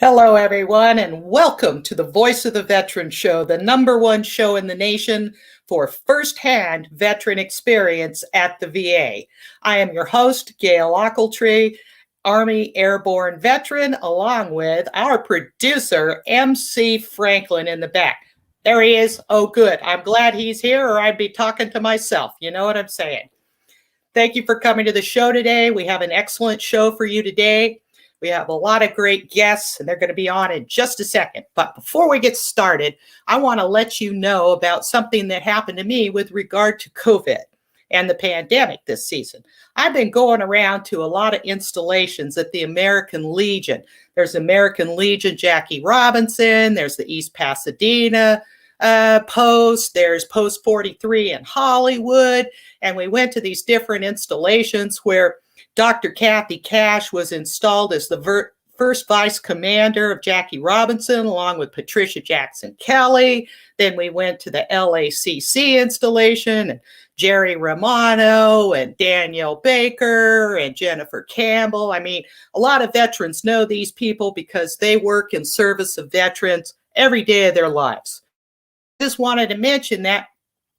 Hello, everyone, and welcome to the Voice of the Veteran Show, the #1 show in the nation for firsthand veteran experience at the VA. I am your host, Gail Ochiltree, Army Airborne veteran, along with our producer, MC Franklin, in the back. There he is. Oh, good. I'm glad he's here, or I'd be talking to myself. You know what I'm saying? Thank you for coming to the show today. We have an excellent show for you today. We have a lot of great guests, and they're going to be on in just a second. But before we get started, I want to let you know about something that happened to me with regard to COVID and the pandemic this season. I've been going around to a lot of installations at the American Legion. There's American Legion Jackie Robinson. There's the East Pasadena Post. There's Post 43 in Hollywood. And we went to these different installations where Dr. Kathy Cash was installed as the first vice commander of Jackie Robinson, along with Patricia Jackson Kelly. Then we went to the LACC installation, and Jerry Romano and Danielle Baker and Jennifer Campbell. I mean, a lot of veterans know these people because they work in service of veterans every day of their lives. Just wanted to mention that.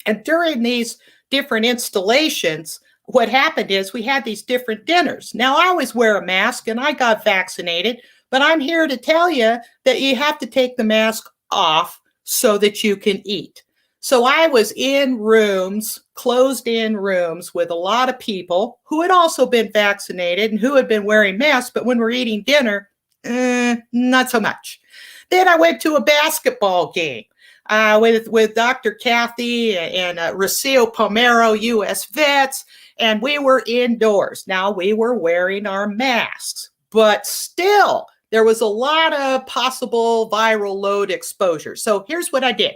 And during these different installations, what happened is we had these different dinners. Now, I always wear a mask and I got vaccinated, but I'm here to tell you that you have to take the mask off so that you can eat. So I was in rooms, closed in rooms with a lot of people who had also been vaccinated and who had been wearing masks, but when we're eating dinner, not so much. Then I went to a basketball game with Dr. Kathy and Rocio Palmero, U.S. vets, and we were indoors. Now, we were wearing our masks, but still, there was a lot of possible viral load exposure. So here's what I did.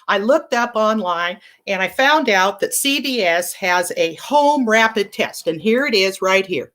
I looked up online, and I found out that CVS has a home rapid test, and here it is right here.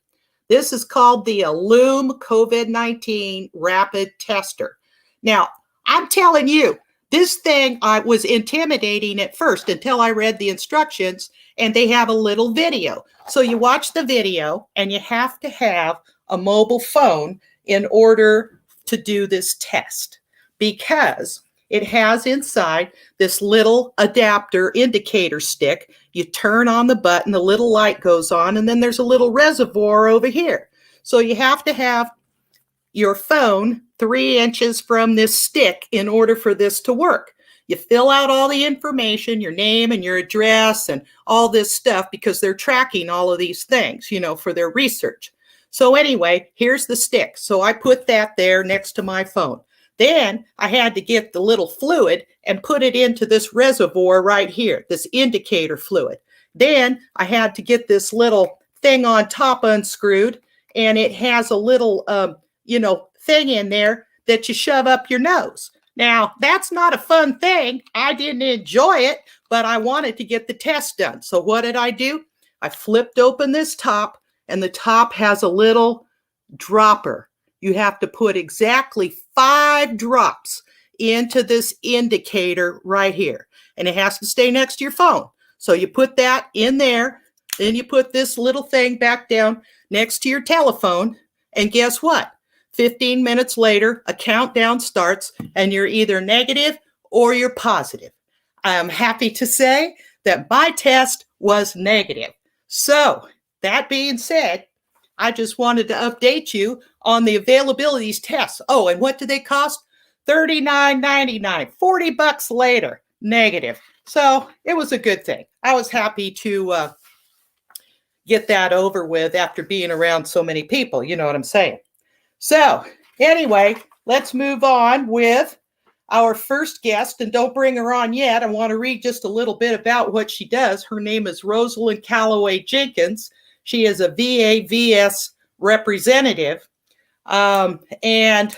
This is called the Illume COVID-19 Rapid Tester. Now, I'm telling you, this thing was intimidating at first until I read the instructions, and they have a little video. So you watch the video, and you have to have a mobile phone in order to do this test, because it has inside this little adapter indicator stick. You turn on the button, the little light goes on, and then there's a little reservoir over here. So you have to have your phone 3 inches from this stick in order for this to work. You fill out all the information, your name and your address and all this stuff, because they're tracking all of these things, you know, for their research. So anyway, here's the stick. So I put that there next to my phone. Then I had to get the little fluid and put it into this reservoir right here, this indicator fluid. Then I had to get this little thing on top unscrewed, and it has a little, thing in there that you shove up your nose. Now, that's not a fun thing. I didn't enjoy it, but I wanted to get the test done. So what did I do? I flipped open this top, and the top has a little dropper. You have to put exactly 5 drops into this indicator right here, and it has to stay next to your phone. So you put that in there, then you put this little thing back down next to your telephone, and guess what? 15 minutes later, a countdown starts, and you're either negative or you're positive. I'm happy to say that my test was negative. So that being said, I just wanted to update you on the availability of these tests. Oh, and what do they cost? $39.99, $40 later, negative. So it was a good thing. I was happy to get that over with after being around so many people. You know what I'm saying? So anyway, let's move on with our first guest, and don't bring her on yet. I want to read just a little bit about what she does. Her name is Rosalind Calloway Jenkins. She is a VA-VS representative, and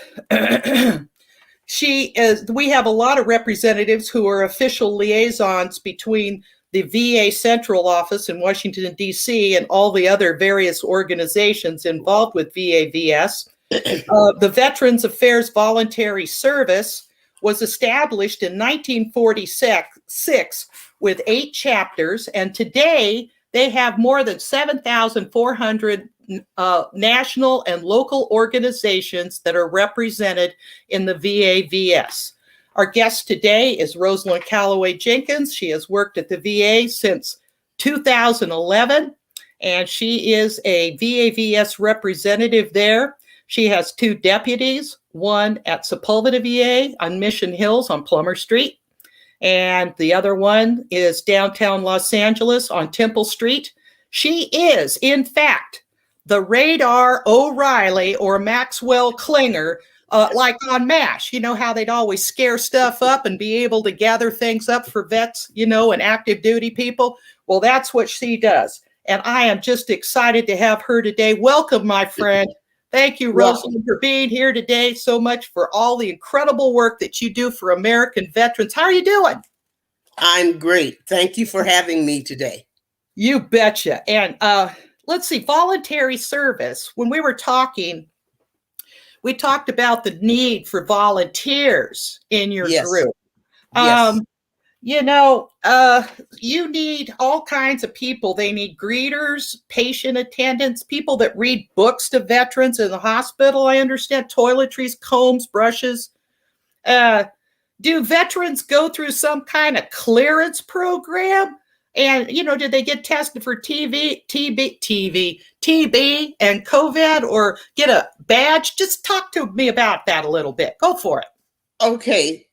we have a lot of representatives who are official liaisons between the VA Central Office in Washington, D.C., and all the other various organizations involved with VA-VS. The Veterans Affairs Voluntary Service was established in 1946 with 8 chapters, and today they have more than 7,400 national and local organizations that are represented in the VA-VS. Our guest today is Rosalind Calloway Jenkins. She has worked at the VA since 2011, and she is a VA-VS representative there. She has 2 deputies, one at Sepulveda VA on Mission Hills on Plummer Street, and the other one is downtown Los Angeles on Temple Street. She is, in fact, the Radar O'Reilly or Maxwell Klinger, like on MASH. You know how they'd always scare stuff up and be able to gather things up for vets, and active duty people? Well, that's what she does. And I am just excited to have her today. Welcome, my friend. Thank you, Rosalind, for being here today so much, for all the incredible work that you do for American veterans. How are you doing? I'm great. Thank you for having me today. You betcha. And let's see, voluntary service. When we were talking, we talked about the need for volunteers in your group. Yes. You need all kinds of people. They need greeters, patient attendants, people that read books to veterans in the hospital. I understand toiletries, combs, brushes. Do veterans go through some kind of clearance program? And, did they get tested for TB and COVID or get a badge? Just talk to me about that a little bit. Go for it. Okay.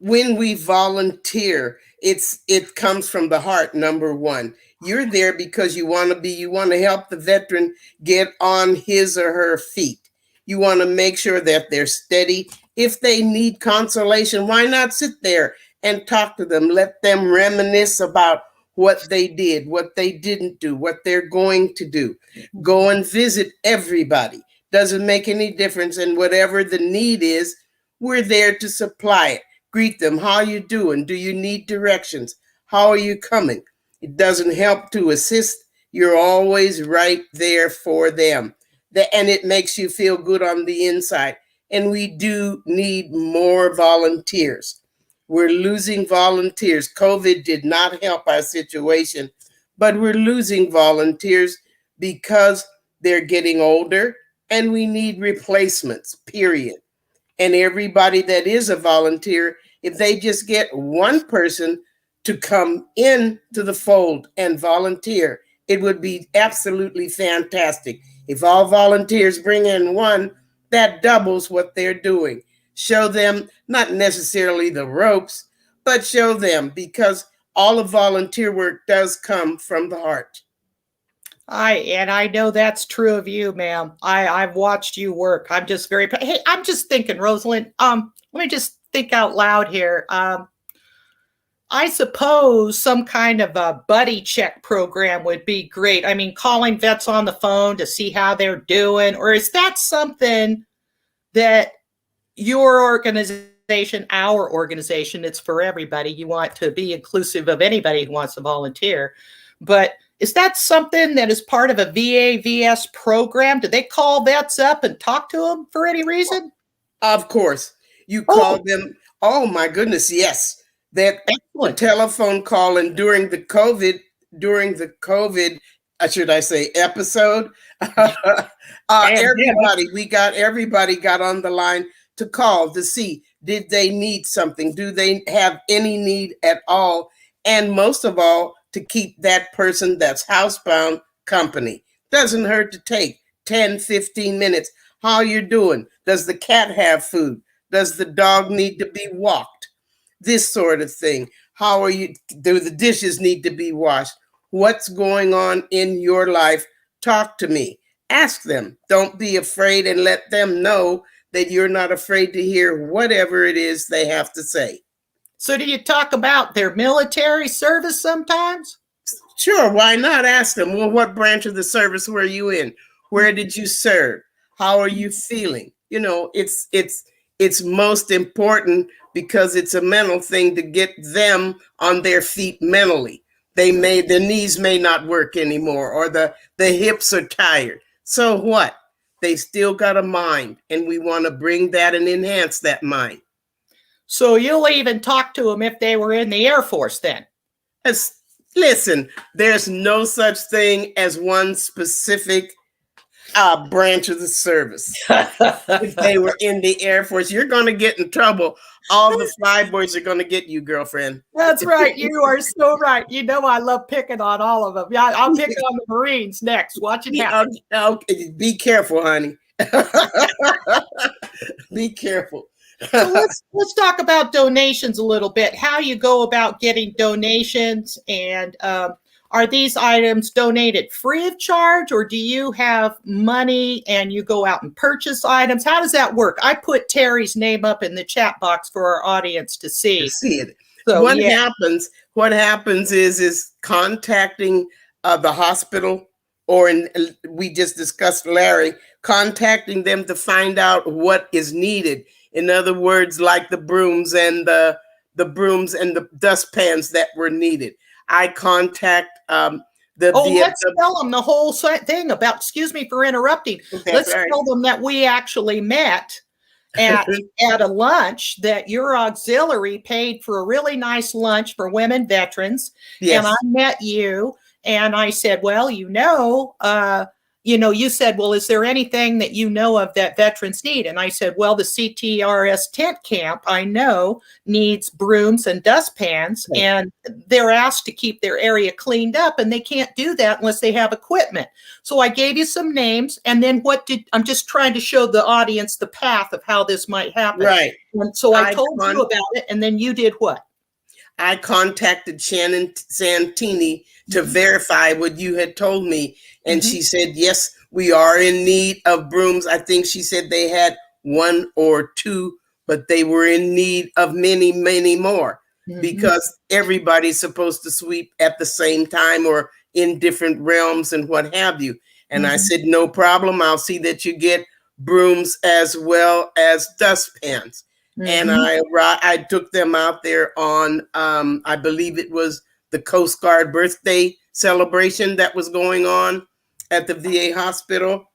When we volunteer, it comes from the heart, number one. You're there because you want to help the veteran get on his or her feet. You want to make sure that they're steady. If they need consolation, why not sit there and talk to them? Let them reminisce about what they did, what they didn't do, what they're going to do. Go and visit everybody. Doesn't make any difference. And whatever the need is, we're there to supply it. Greet them. How you doing? Do you need directions? How are you coming? It doesn't help to assist. You're always right there for them. And it makes you feel good on the inside. And we do need more volunteers. We're losing volunteers. COVID did not help our situation, but we're losing volunteers because they're getting older and we need replacements, period. And everybody that is a volunteer, if they just get one person to come in to the fold and volunteer, it would be absolutely fantastic. If all volunteers bring in one, that doubles what they're doing. Show them not necessarily the ropes, but show them, because all of volunteer work does come from the heart. I know that's true of you, ma'am. I've watched you work. I'm just very, hey, I'm just thinking, Rosalind, let me just think out loud here. I suppose some kind of a buddy check program would be great. I mean, calling vets on the phone to see how they're doing, or is that something that your organization, our organization, it's for everybody. You want to be inclusive of anybody who wants to volunteer. But is that something that is part of a VA-VS program? Do they call vets up and talk to them for any reason? Of course. You call them. Oh, my goodness, yes. That telephone call, and during the COVID, should I say, episode, everybody got on the line to call to see, did they need something? Do they have any need at all? And most of all, to keep that person that's housebound company. Doesn't hurt to take 10, 15 minutes. How you doing? Does the cat have food? Does the dog need to be walked? This sort of thing. How are you? Do the dishes need to be washed? What's going on in your life? Talk to me. Ask them. Don't be afraid, and let them know that you're not afraid to hear whatever it is they have to say. So do you talk about their military service sometimes? Sure, why not? Ask them, well, what branch of the service were you in? Where did you serve? How are you feeling? It's most important, because it's a mental thing to get them on their feet mentally. Their knees may not work anymore, or the hips are tired. So what? They still got a mind, and we want to bring that and enhance that mind. So you'll even talk to them if they were in the Air Force then? Listen, there's no such thing as one specific branch of the service. If they were in the Air Force, you're going to get in trouble. All the flyboys are going to get you, girlfriend. That's right. You are so right. You know I love picking on all of them. Yeah, I'll pick on the Marines next. Watch it happen. Be careful, honey. Be careful. So let's talk about donations a little bit. How you go about getting donations, and are these items donated free of charge, or do you have money and you go out and purchase items? How does that work? I put Terry's name up in the chat box for our audience to see. It. So what happens is contacting the hospital, or we just discussed Larry, contacting them to find out what is needed. In other words, like the brooms and the dustpans that were needed. I contact let's tell them the whole thing about, excuse me for interrupting. Let's tell them that we actually met at a lunch, that your auxiliary paid for a really nice lunch for women veterans. Yes. And I met you and I said, well, you said, well, is there anything that you know of that veterans need? And I said, well, the CTRS tent camp, I know, needs brooms and dustpans, right. And they're asked to keep their area cleaned up, and they can't do that unless they have equipment. So I gave you some names, and then I'm just trying to show the audience the path of how this might happen. Right. And so I told you about it, and then you did what? I contacted Shannon Santini to verify what you had told me. And she said, yes, we are in need of brooms. I think she said they had 1 or 2, but they were in need of many, many more, because everybody's supposed to sweep at the same time or in different realms and what have you. And I said, no problem. I'll see that you get brooms as well as dustpans. And I took them out there on, I believe it was the Coast Guard birthday celebration that was going on at the VA hospital.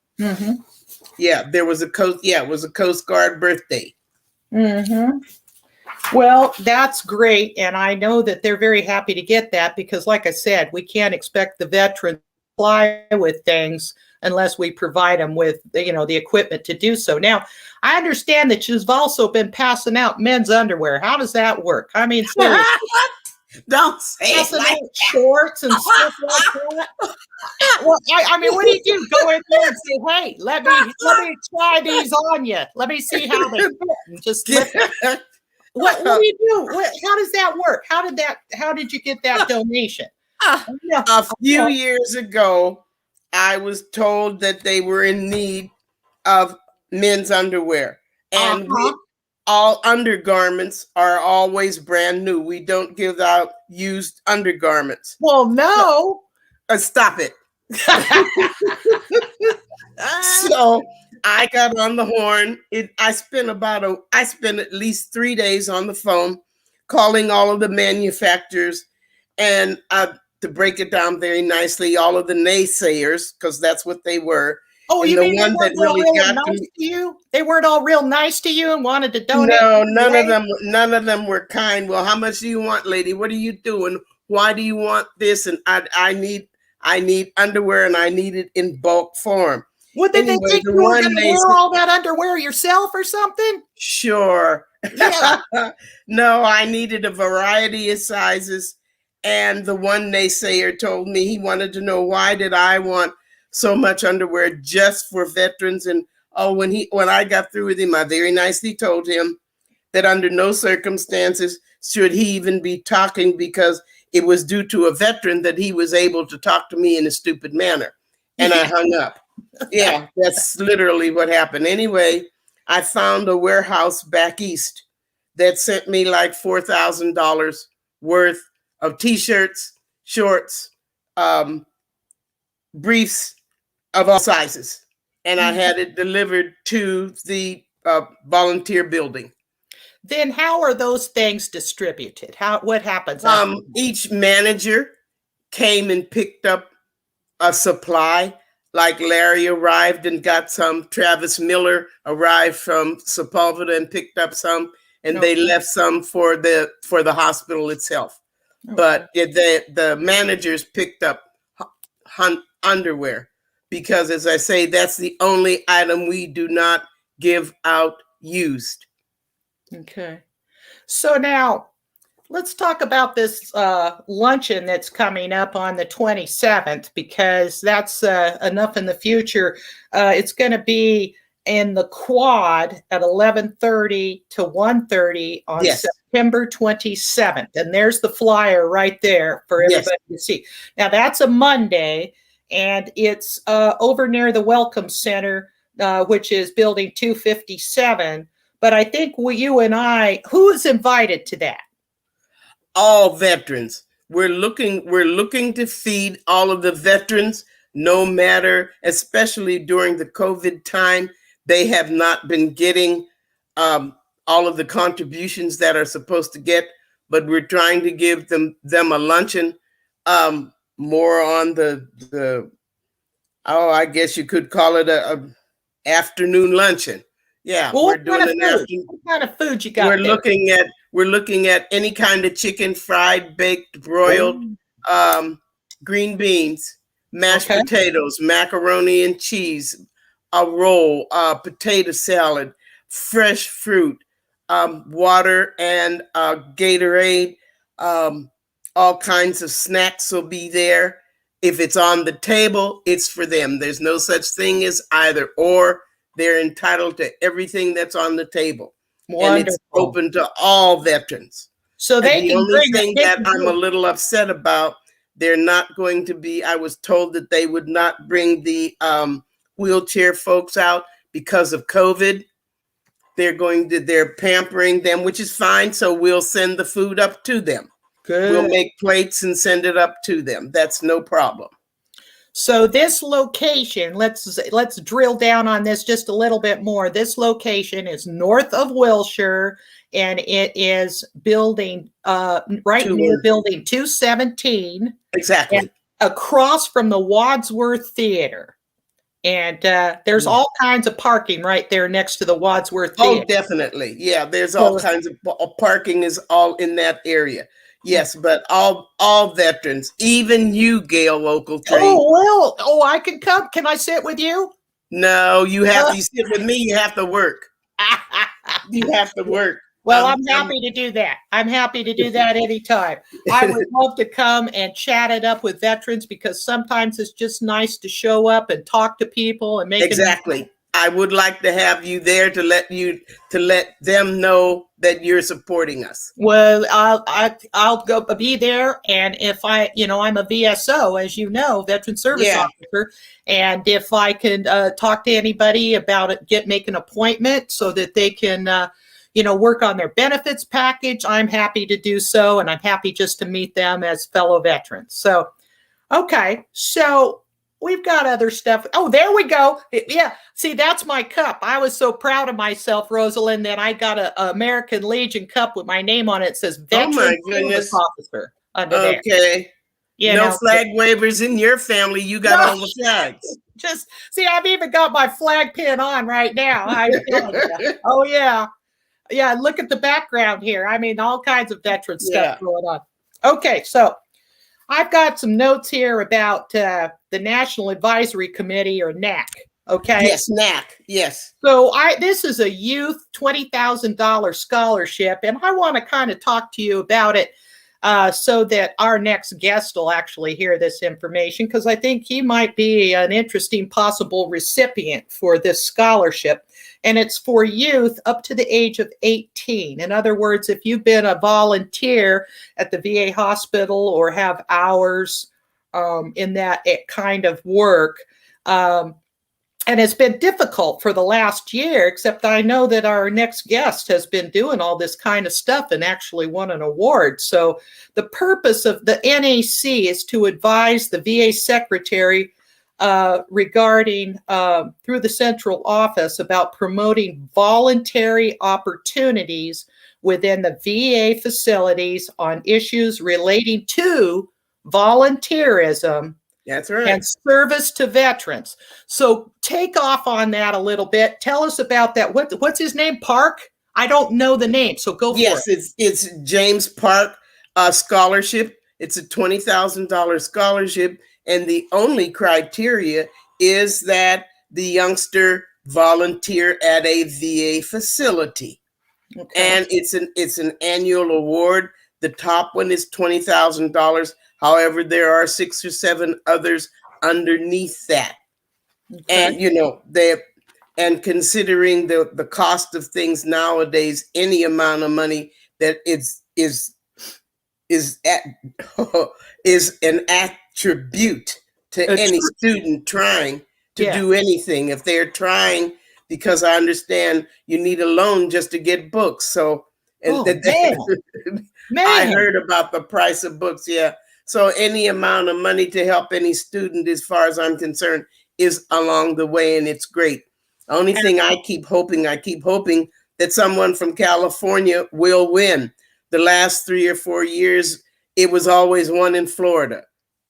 Yeah, there was it was a Coast Guard birthday. Well, that's great. And I know that they're very happy to get that, because like I said, we can't expect the veterans to fly with things unless we provide them with, the equipment to do so. Now, I understand that you've also been passing out men's underwear. How does that work? I mean, seriously. Don't say it like shorts and stuff like that. Well, I mean, what do you do? Go in there and say, "Hey, let me try these on you. Let me see how they fit." And just what do you do? How does that work? How did you get that donation? A few years ago, I was told that they were in need of men's underwear, and all undergarments are always brand new. We don't give out used undergarments. Well, no. Stop it. So I got on the horn. I spent at least 3 days on the phone calling all of the manufacturers, and to break it down very nicely, all of the naysayers, because that's what they were. Oh, you mean they weren't all real nice to you? They weren't all real nice to you and wanted to donate? No, none of them were kind. Well, how much do you want, lady? What are you doing? Why do you want this? And I need underwear, and I need it in bulk form. What did they think you were going to wear all that underwear yourself or something? Sure. Yeah. No, I needed a variety of sizes. And the one naysayer told me he wanted to know, why did I want so much underwear just for veterans? And when I got through with him, I very nicely told him that under no circumstances should he even be talking, because it was due to a veteran that he was able to talk to me in a stupid manner. And I hung up. Yeah, that's literally what happened. Anyway, I found a warehouse back east that sent me like $4,000 worth of T-shirts, shorts, briefs of all sizes. And I had it delivered to the volunteer building. Then how are those things distributed? What happens? Each manager came and picked up a supply. Like Larry arrived and got some. Travis Miller arrived from Sepulveda and picked up some, and they left some for the hospital itself. Okay. But the managers picked up underwear. because, as I say, that's the only item we do not give out used. Okay. So now let's talk about this luncheon that's coming up on the 27th, because that's enough in the future. It's going to be in the quad at 11:30 to 1:30 on Yes. September 27th. And there's the flyer right there for everybody to see. Now, that's a Monday, and it's over near the Welcome Center, which is building 257. But I think you and I, who is invited to that? All veterans. We're looking to feed all of the veterans, no matter, especially during the COVID time. They have not been getting all of the contributions that are supposed to get, but we're trying to give them a luncheon, more on the I guess you could call it a afternoon luncheon. Yeah, well, we're doing an afternoon. What kind of food you got? We're looking at any kind of chicken, fried, baked, broiled, green beans, mashed potatoes, macaroni and cheese, a roll, potato salad, fresh fruit, water, and Gatorade. All kinds of snacks will be there. If it's on the table, it's for them. There's no such thing as either or. They're entitled to everything that's on the table. Wonderful. And it's open to all veterans. So they the only thing that I'm a little upset about, they're not going to be, I was told that they would not bring the wheelchair folks out because of COVID. They're pampering them, which is fine. So we'll send the food up to them. Good. We'll make plates and send it up to them. That's no problem. So this location, let's drill down on this just a little bit more. This location is north of Wilshire, and it is building near building 217. Exactly. Across from the Wadsworth Theater. And there's all kinds of parking right there next to the Wadsworth Theater. Oh, definitely. Yeah, there's all kinds of parking is all in that area. Yes, but all veterans, even you, Gail Ogletree. I can come. Can I sit with you? No, you have to sit with me. You have to work. You have to work. Well, I'm happy to do that. I'm happy to do that anytime. I would love to come and chat it up with veterans, because sometimes it's just nice to show up and talk to people and make exactly. I would like to have you there to let them know that you're supporting us. Well, I'll go be there, and if I'm a VSO, as you know, veteran service officer, and if I can talk to anybody about it, make an appointment so that they can work on their benefits package, I'm happy to do so, and I'm happy just to meet them as fellow veterans. So, okay, so we've got other stuff. Oh, there we go. Yeah. See, that's my cup. I was so proud of myself, Rosalind, that I got an American Legion cup with my name on it. It says Veteran Service Officer under there. Okay. No flag wavers in your family. You got all the flags. Just see, I've even got my flag pin on right now. Oh, yeah. Yeah. Look at the background here. I mean, all kinds of veteran stuff going on. Okay. So I've got some notes here about the National Advisory Committee, or NAC. Okay. Yes, NAC. Yes. So this is a youth $20,000 scholarship, and I want to kind of talk to you about it so that our next guest will actually hear this information, because I think he might be an interesting possible recipient for this scholarship. And it's for youth up to the age of 18. In other words, if you've been a volunteer at the VA hospital or have hours in that kind of work, and it's been difficult for the last year, except I know that our next guest has been doing all this kind of stuff and actually won an award. So the purpose of the NAC is to advise the VA secretary regarding through the central office about promoting voluntary opportunities within the VA facilities on issues relating to volunteerism. That's right. And service to veterans. So take off on that a little bit. Tell us about that. What's his name? Park? I don't know the name, so go for it. Yes, it's James Park scholarship. It's a $20,000 scholarship. And the only criteria is that the youngster volunteer at a VA facility. Okay. And it's an annual award. The top one is $20,000. However, there are 6 or 7 others underneath that. Okay. And and considering the cost of things nowadays, any amount of money that is at, is an attribute to any student trying to Yeah. do anything. If they're trying, because I understand you need a loan just to get books. So, and Oh man, I man. heard about the price of books. Yeah. So any amount of money to help any student, as far as I'm concerned, is along the way, and it's great. The only thing I keep hoping that someone from California will win. The last 3 or 4 years, it was always one in Florida.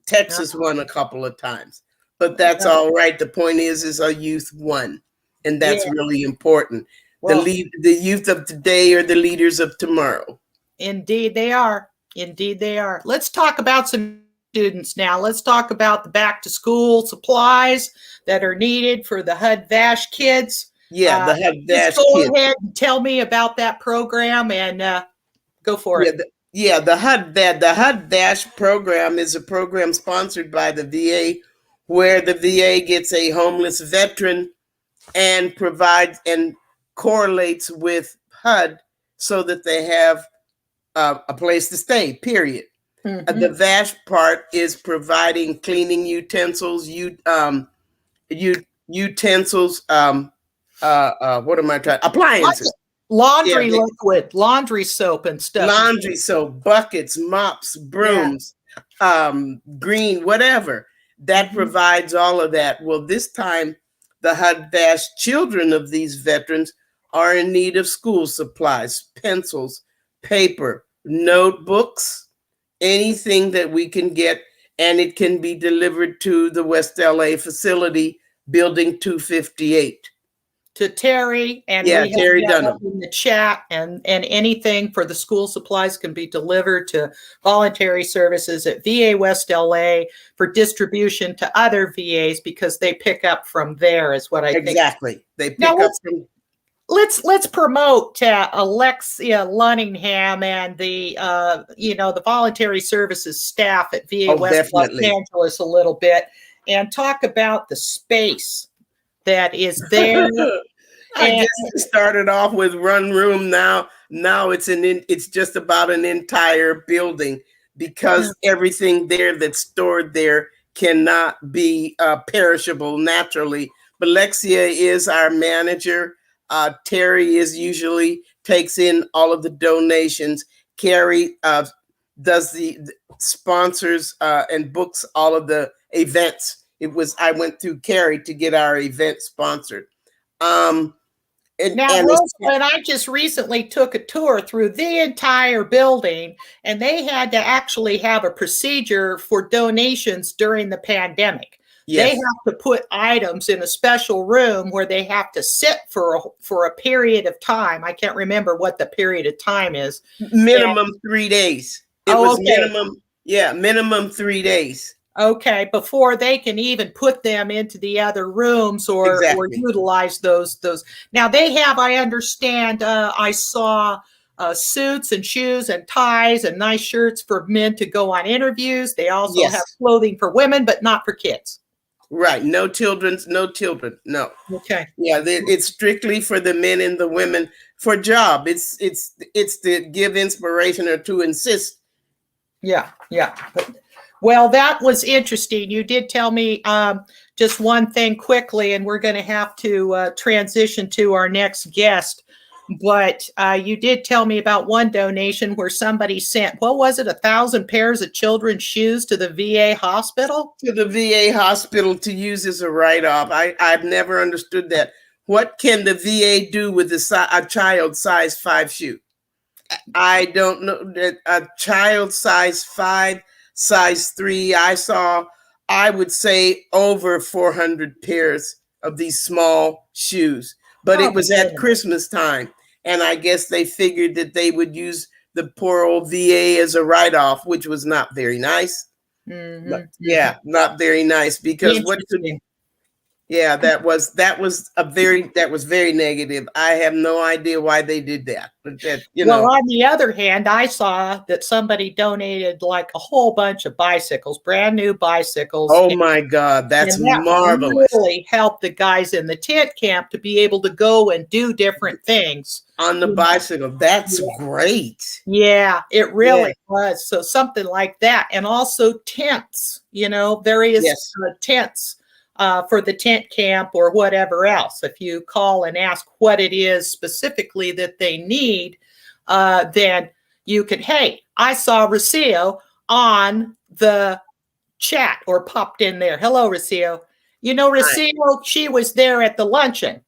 Texas won a couple of times, but that's all right. The point is our youth won, and that's really important. Well, The youth of today are the leaders of tomorrow. indeed they are. Indeed they are. Let's talk about some students now. Let's talk about the back to school supplies that are needed for the HUD-VASH kids. Yeah, the HUD-VASH just go kids. ahead and tell me about that program and go for it. The HUD-VASH program is a program sponsored by the VA, where the VA gets a homeless veteran and provides and correlates with HUD so that they have a place to stay, period. Mm-hmm. The VASH part is providing cleaning utensils, utensils, what am I trying? Appliances. Laundry liquid, laundry soap and stuff. Laundry soap, buckets, mops, brooms, green, whatever. That provides all of that. Well, this time, the HUD-VASH children of these veterans are in need of school supplies, pencils, paper, notebooks, anything that we can get, and it can be delivered to the West LA facility, building 258. To Terry, and we have Terry that Dunham in the chat, and anything for the school supplies can be delivered to voluntary services at VA West LA for distribution to other VAs, because they pick up from there, is what I think. Exactly. They pick now, up from. Let's promote Alexia Lunningham and the the voluntary services staff at VA West Los Angeles a little bit, and talk about the space that is there. I guess it started off with one room. Now it's just about an entire building, because everything there that's stored there cannot be perishable naturally. But Alexia is our manager. Terry usually takes in all of the donations. Carrie does the sponsors and books all of the events. I went through Carrie to get our event sponsored. And I just recently took a tour through the entire building, and they had to actually have a procedure for donations during the pandemic. Yes. They have to put items in a special room where they have to sit for a period of time. I can't remember what the period of time is. Minimum 3 days. It was minimum 3 days. Okay, before they can even put them into the other rooms or utilize those. Now they have, I understand, I saw suits and shoes and ties and nice shirts for men to go on interviews. They also have clothing for women, but not for kids. Right. No children. No. Okay. Yeah, it's strictly for the men and the women for job. It's to give inspiration or to insist. Yeah. Well, that was interesting. You did tell me just one thing quickly, and we're going to have to transition to our next guest. But you did tell me about one donation where somebody sent, what was it, 1,000 pairs of children's shoes to the VA hospital? To the VA hospital to use as a write-off. I've never understood that. What can the VA do with a child size 5 shoe? I don't know. That a child size 5, size 3, I would say over 400 pairs of these small shoes. But it was at Christmas time. And I guess they figured that they would use the poor old VA as a write-off, which was not very nice. Mm-hmm. Not very nice, because Yeah, that was very negative. I have no idea why they did that. But that, Well, on the other hand, I saw that somebody donated like a whole bunch of bicycles, brand new bicycles. Oh my God, that's And that marvelous. really helped the guys in the tent camp to be able to go and do different things on the bicycle. That's great. Yeah, it really was. So something like that. And also tents, various tents for the tent camp or whatever else. If you call and ask what it is specifically that they need, then you can, hey, I saw Rocio on the chat or popped in there. Hello, Rocio. Rocio, she was there at the luncheon.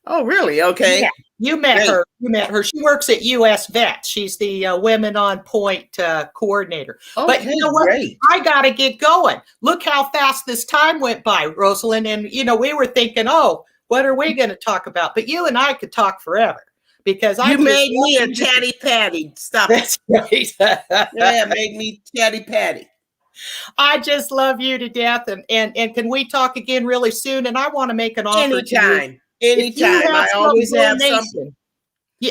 Oh, really? Okay. Yeah, you met her. You met her. She works at US Vet. She's the Women on Point coordinator. Okay, but you know what? Great. I got to get going. Look how fast this time went by, Rosalind. And, we were thinking, oh, what are we going to talk about? But you and I could talk forever. Because you made me a chatty patty. Stop. That's right. Yeah, made me chatty patty. I just love you to death. And can we talk again really soon? And I want to make an offer anytime. Anytime. I always have some.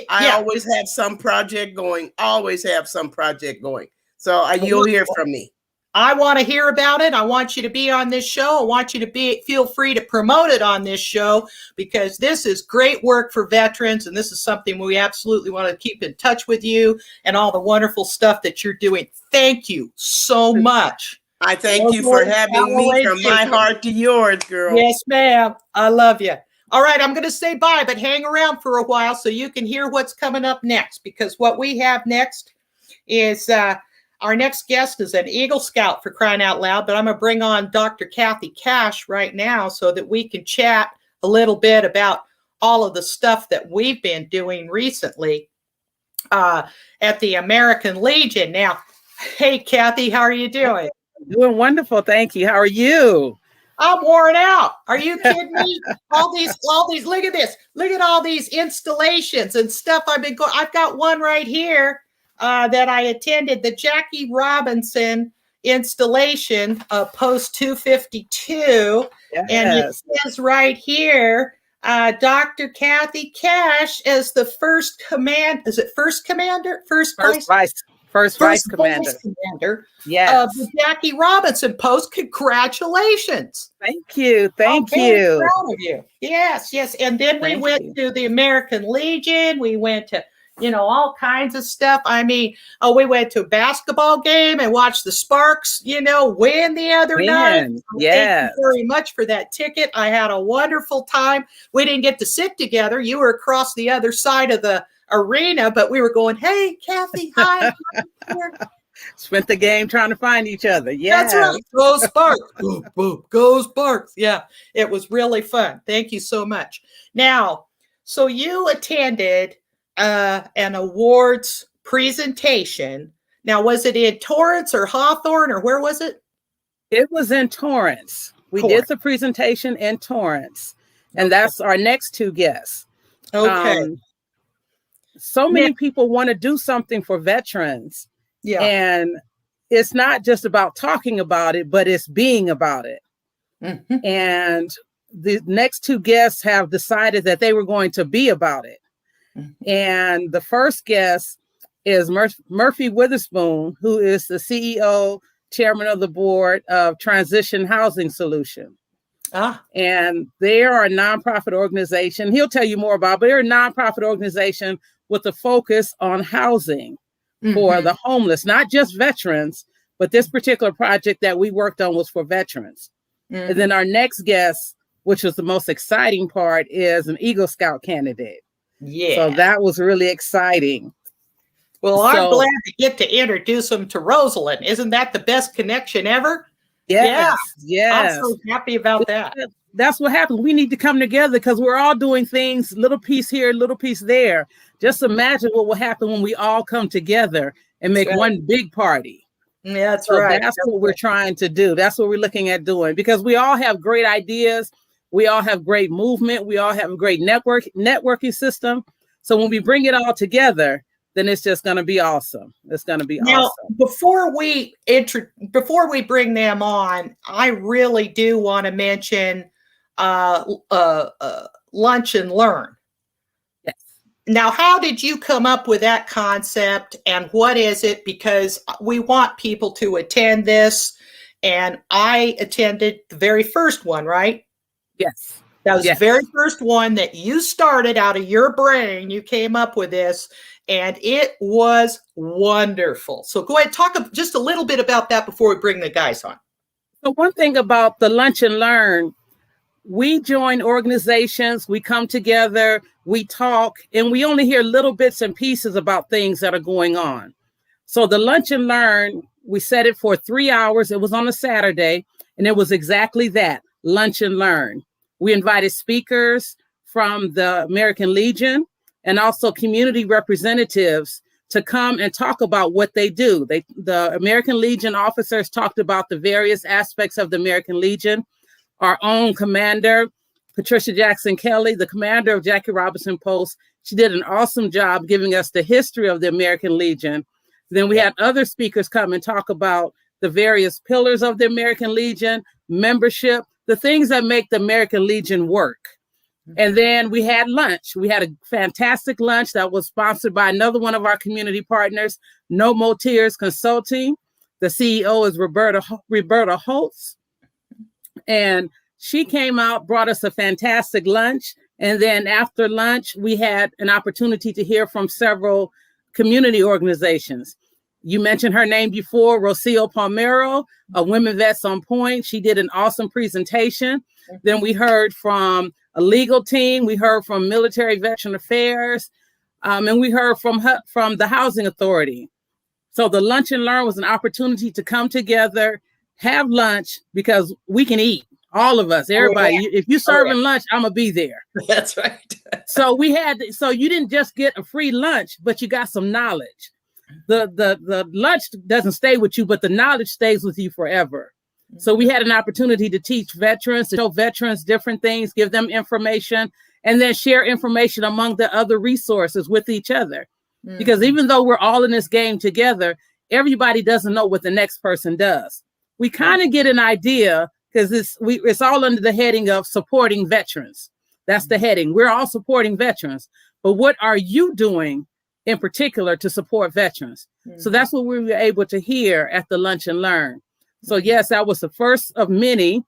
I always have some project going. Always have some project going. So you'll hear from me. I want to hear about it. I want you to be on this show. I want you to feel free to promote it on this show because this is great work for veterans. And this is something we absolutely want to keep in touch with you and all the wonderful stuff that you're doing. Thank you so much. I thank you for having me from my heart to yours, girl. Yes, ma'am. I love you. All right, I'm going to say bye, but hang around for a while so you can hear what's coming up next because what we have next is our next guest is an Eagle Scout for crying out loud, but I'm going to bring on Dr. Kathy Cash right now so that we can chat a little bit about all of the stuff that we've been doing recently at the American Legion. Now, hey, Kathy, how are you doing? Doing wonderful. Thank you. How are you? I'm worn out. Are you kidding me? all these, look at this. Look at all these installations and stuff I've got one right here that I attended, the Jackie Robinson installation, post 252. Yes. And it says right here, Dr. Kathy Cash as the first vice commander? First vice commander. Yes. Of the Jackie Robinson post. Congratulations. Thank you. I'm very proud of you. Yes. And then we went to the American Legion. We went to, all kinds of stuff. I mean, we went to a basketball game and watched the Sparks, win the other night. Yes. Thank you very much for that ticket. I had a wonderful time. We didn't get to sit together. You were across the other side of the arena, but we were going, hey, Kathy, hi. Spent the game trying to find each other. Yeah, that's right. Go Sparks. Boom, boom. Go Sparks. Yeah, it was really fun. Thank you so much. Now, so you attended an awards presentation. Now, was it in Torrance or Hawthorne or where was it? It was in Torrance. We did the presentation in Torrance, and that's our next two guests. Okay. So many people want to do something for veterans. Yeah. And it's not just about talking about it, but it's being about it. Mm-hmm. And the next two guests have decided that they were going to be about it. Mm-hmm. And the first guest is Murphy Witherspoon, who is the CEO, chairman of the board of Transition Housing Solution. And they are a nonprofit organization. He'll tell you more about it, but they're a nonprofit organization with a focus on housing for the homeless, not just veterans, but this particular project that we worked on was for veterans. Mm-hmm. And then our next guest, which was the most exciting part, is an Eagle Scout candidate. Yeah. So that was really exciting. Well, I'm glad to get to introduce them to Rosalind. Isn't that the best connection ever? Yes. I'm so happy about that. That's what happens. We need to come together because we're all doing things, little piece here, little piece there. Just imagine what will happen when we all come together and make one big party. Yeah, that's right. That's what we're trying to do. That's what we're looking at doing because we all have great ideas. We all have great movement. We all have a great networking system. So when we bring it all together, then it's just going to be awesome. It's going to be awesome. Before we bring them on, I really do want to mention lunch and learn. Yes. Now, how did you come up with that concept, and what is it? Because we want people to attend this, and I attended the very first one, right? Yes. That was yes. the very first one that you started out of your brain. You came up with this, and it was wonderful. So go ahead, talk just a little bit about that before we bring the guys on. So one thing about the Lunch and Learn, we join organizations, we come together, we talk, and we only hear little bits and pieces about things that are going on. So the Lunch and Learn, we set it for 3 hours. It was on a Saturday, and it was exactly that, Lunch and Learn. We invited speakers from the American Legion and also community representatives to come and talk about what they do. The American Legion officers talked about the various aspects of the American Legion. Our own commander, Patricia Jackson Kelly, the commander of Jackie Robinson Post, she did an awesome job giving us the history of the American Legion. Then we had other speakers come and talk about the various pillars of the American Legion, membership, the things that make the American Legion work. And then we had lunch. We had a fantastic lunch that was sponsored by another one of our community partners, No More Tears Consulting. The CEO is Roberta Holtz. And she came out, brought us a fantastic lunch. And then after lunch, we had an opportunity to hear from several community organizations. You mentioned her name before, Rocio Palmero, a Women Vets on Point. She did an awesome presentation. Then we heard from a legal team. We heard from Military Veteran Affairs, and we heard from the Housing Authority. So the Lunch and Learn was an opportunity to come together, have lunch, because we can eat. All of us, everybody. If you're serving lunch, I'm gonna be there. That's right. So you didn't just get a free lunch, but you got some knowledge. The lunch doesn't stay with you, but the knowledge stays with you forever. So we had an opportunity to teach veterans, to show veterans different things, give them information, and then share information among the other resources with each other. Mm-hmm. Because even though we're all in this game together, everybody doesn't know what the next person does. We kind of get an idea because it's all under the heading of supporting veterans. That's the heading. We're all supporting veterans. But what are you doing in particular to support veterans? Mm-hmm. So that's what we were able to hear at the Lunch and Learn. So yes, that was the first of many.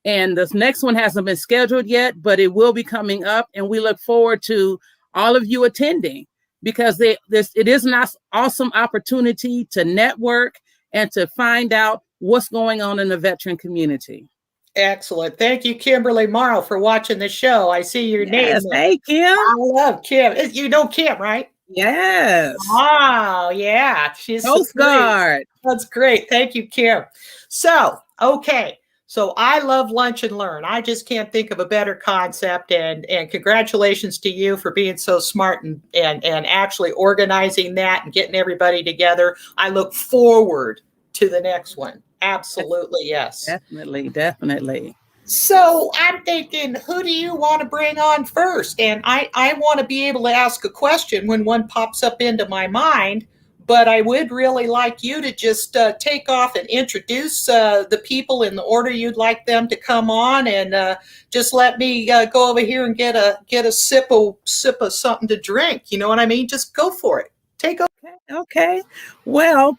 And this next one hasn't been scheduled yet, but it will be coming up. And we look forward to all of you attending, because it is an awesome opportunity to network and to find out what's going on in the veteran community. Excellent. Thank you, Kimberly Morrow, for watching the show. I see your name. Hey, Kim. I love Kim. You know Kim, right? Yes. Oh, yeah. She's Coast Guard. That's great. Thank you, Kim. So, okay. So I love Lunch and Learn. I just can't think of a better concept. And congratulations to you for being so smart and actually organizing that and getting everybody together. I look forward to the next one. Absolutely, yes. Definitely. So I'm thinking, who do you want to bring on first? And I want to be able to ask a question when one pops up into my mind, but I would really like you to just take off and introduce the people in the order you'd like them to come on, and just let me go over here and get a sip of something to drink. You know what I mean? Just go for it. Take over. Okay. Well,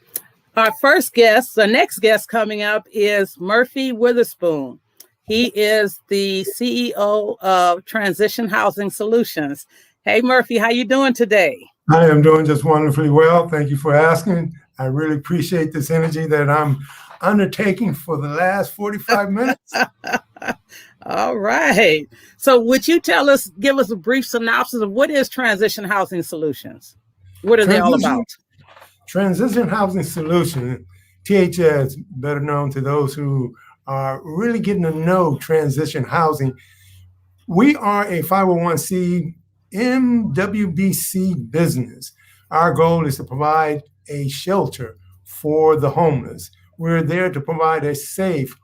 our next guest coming up is Murphy Witherspoon. He is the CEO of Transition Housing Solutions. Hey, Murphy, how you doing today? I am doing just wonderfully well. Thank you for asking. I really appreciate this energy that I'm undertaking for the last 45 minutes. All right. So would you give us a brief synopsis of what is Transition Housing Solutions? What are they all about? Transition Housing Solutions, THS, better known to those who are really getting to know transition housing. We are a 501c MWBC business. Our goal is to provide a shelter for the homeless. We're there to provide a safe,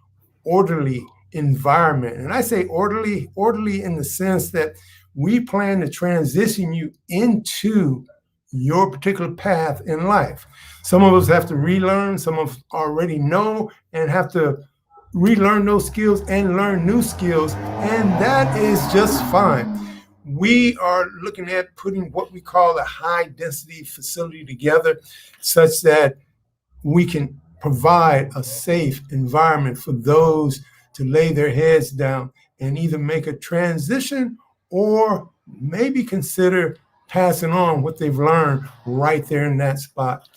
orderly environment. And I say orderly in the sense that we plan to transition you into your particular path in life. Some of us have to relearn, some of us already know and have to relearn those skills and learn new skills, and that is just fine. We are looking at putting what we call a high density facility together such that we can provide a safe environment for those to lay their heads down and either make a transition or maybe consider passing on what they've learned right there in that spot.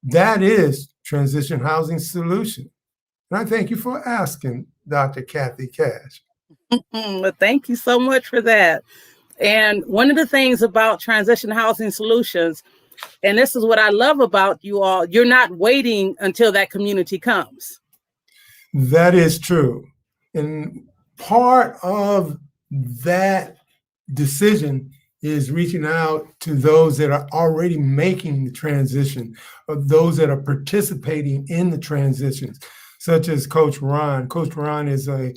That is Transition Housing Solution. And I thank you for asking, Dr. Kathy Cash. Well, thank you so much for that. And one of the things about Transition Housing Solutions, and this is what I love about you all, you're not waiting until that community comes. That is true. And part of that decision is reaching out to those that are already making the transition, or those that are participating in the transitions, such as Coach Ron. Coach Ron is a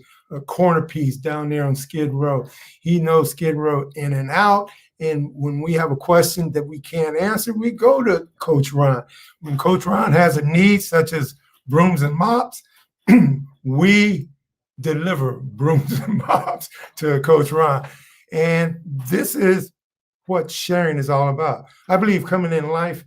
corner piece down there on Skid Row. He knows Skid Row in and out. And when we have a question that we can't answer, we go to Coach Ron. When Coach Ron has a need, such as brooms and mops, we deliver brooms and mops to Coach Ron. And this is what sharing is all about. I believe coming in life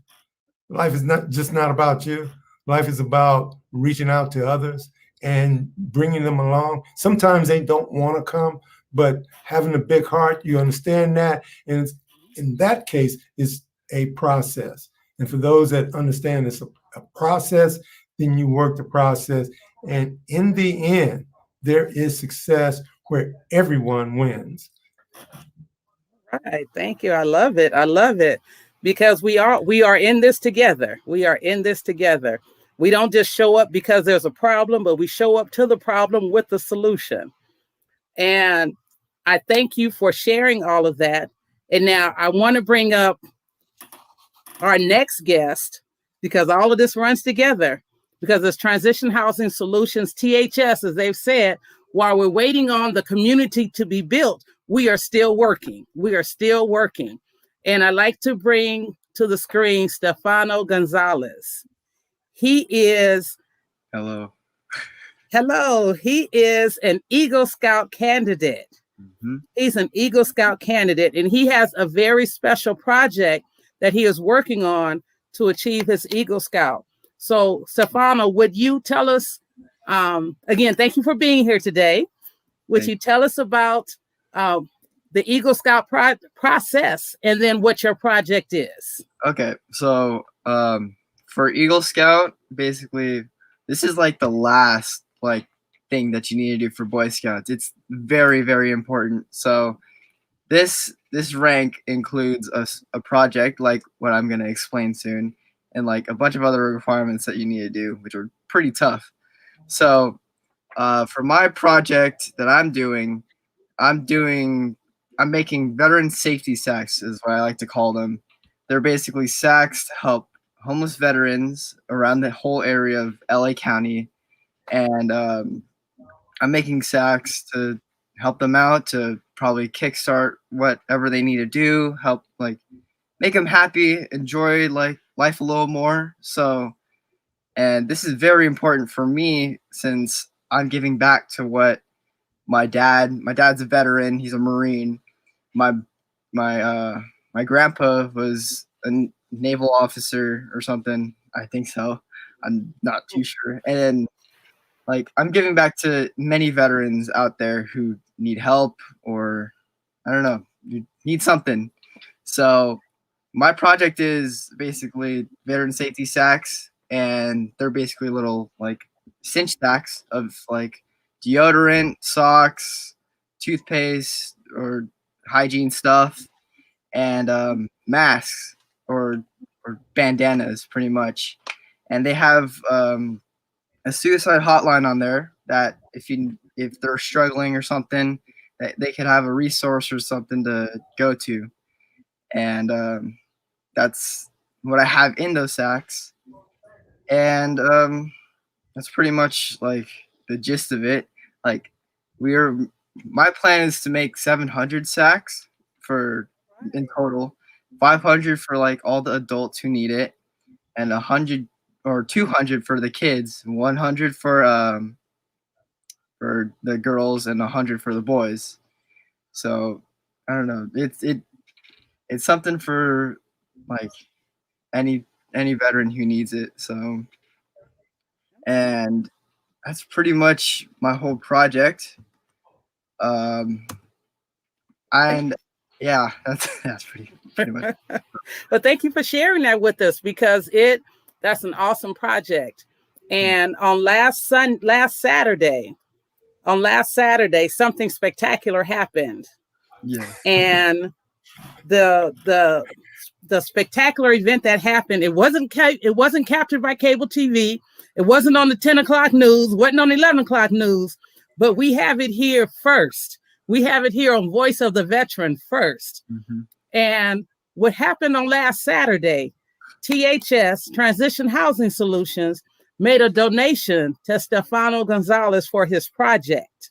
is not about you. Life is about reaching out to others and bringing them along. Sometimes they don't want to come, but having a big heart, you understand that. And in that case, it's a process. And for those that understand it's a process, then you work the process. And in the end, there is success where everyone wins. Right. Thank you. I love it. I love it. Because we are in this together. We are in this together. We don't just show up because there's a problem, but we show up to the problem with the solution. And I thank you for sharing all of that. And now I want to bring up our next guest, because all of this runs together, because it's Transition Housing Solutions, THS, as they've said, while we're waiting on the community to be built, we are still working. We are still working. And I'd like to bring to the screen Stefano Gonzalez. He is... Hello. Hello. He is an Eagle Scout candidate. Mm-hmm. He's an Eagle Scout candidate, and he has a very special project that he is working on to achieve his Eagle Scout. So, Stefano, would you tell us, again, thank you for being here today. Would you tell us about the Eagle Scout process and then what your project is? Okay, so for Eagle Scout, basically, this is like the last thing that you need to do for Boy Scouts. It's very, very important. So this rank includes a project like what I'm going to explain soon, and like a bunch of other requirements that you need to do, which are pretty tough. So for my project that I'm making veteran safety sacks, is what I like to call them. They're basically sacks to help homeless veterans around the whole area of LA County. And I'm making sacks to help them out, to probably kickstart whatever they need to do, help make them happy, enjoy life a little more. So, and this is very important for me since I'm giving back to what my dad's a veteran. He's a Marine. My grandpa was a naval officer or something. I think so. I'm not too sure. And then I'm giving back to many veterans out there who need help, or I don't know, you need something. So my project is basically veteran safety sacks, and they're basically little cinch sacks of deodorant, socks, toothpaste, or hygiene stuff, and masks or bandanas, pretty much. And they have a suicide hotline on there that if they're struggling or something, that they could have a resource or something to go to. And that's what I have in those sacks. And that's pretty much the gist of it. My plan is to make 700 sacks in total, 500 for all the adults who need it, and 100 or 200 for the kids, 100 for for the girls and 100 for the boys. So I don't know. It's something for like any veteran who needs it. So, and that's pretty much my whole project. And yeah, that's pretty much. But thank you for sharing that with us, because that's an awesome project. And on last Saturday, something spectacular happened. Yeah. And the spectacular event that happened, it wasn't captured by cable TV. It wasn't on the 10 o'clock news, wasn't on the 11 o'clock news, but we have it here first. We have it here on Voice of the Veteran first. Mm-hmm. And what happened on last Saturday, THS, Transition Housing Solutions, made a donation to Stefano Gonzalez for his project.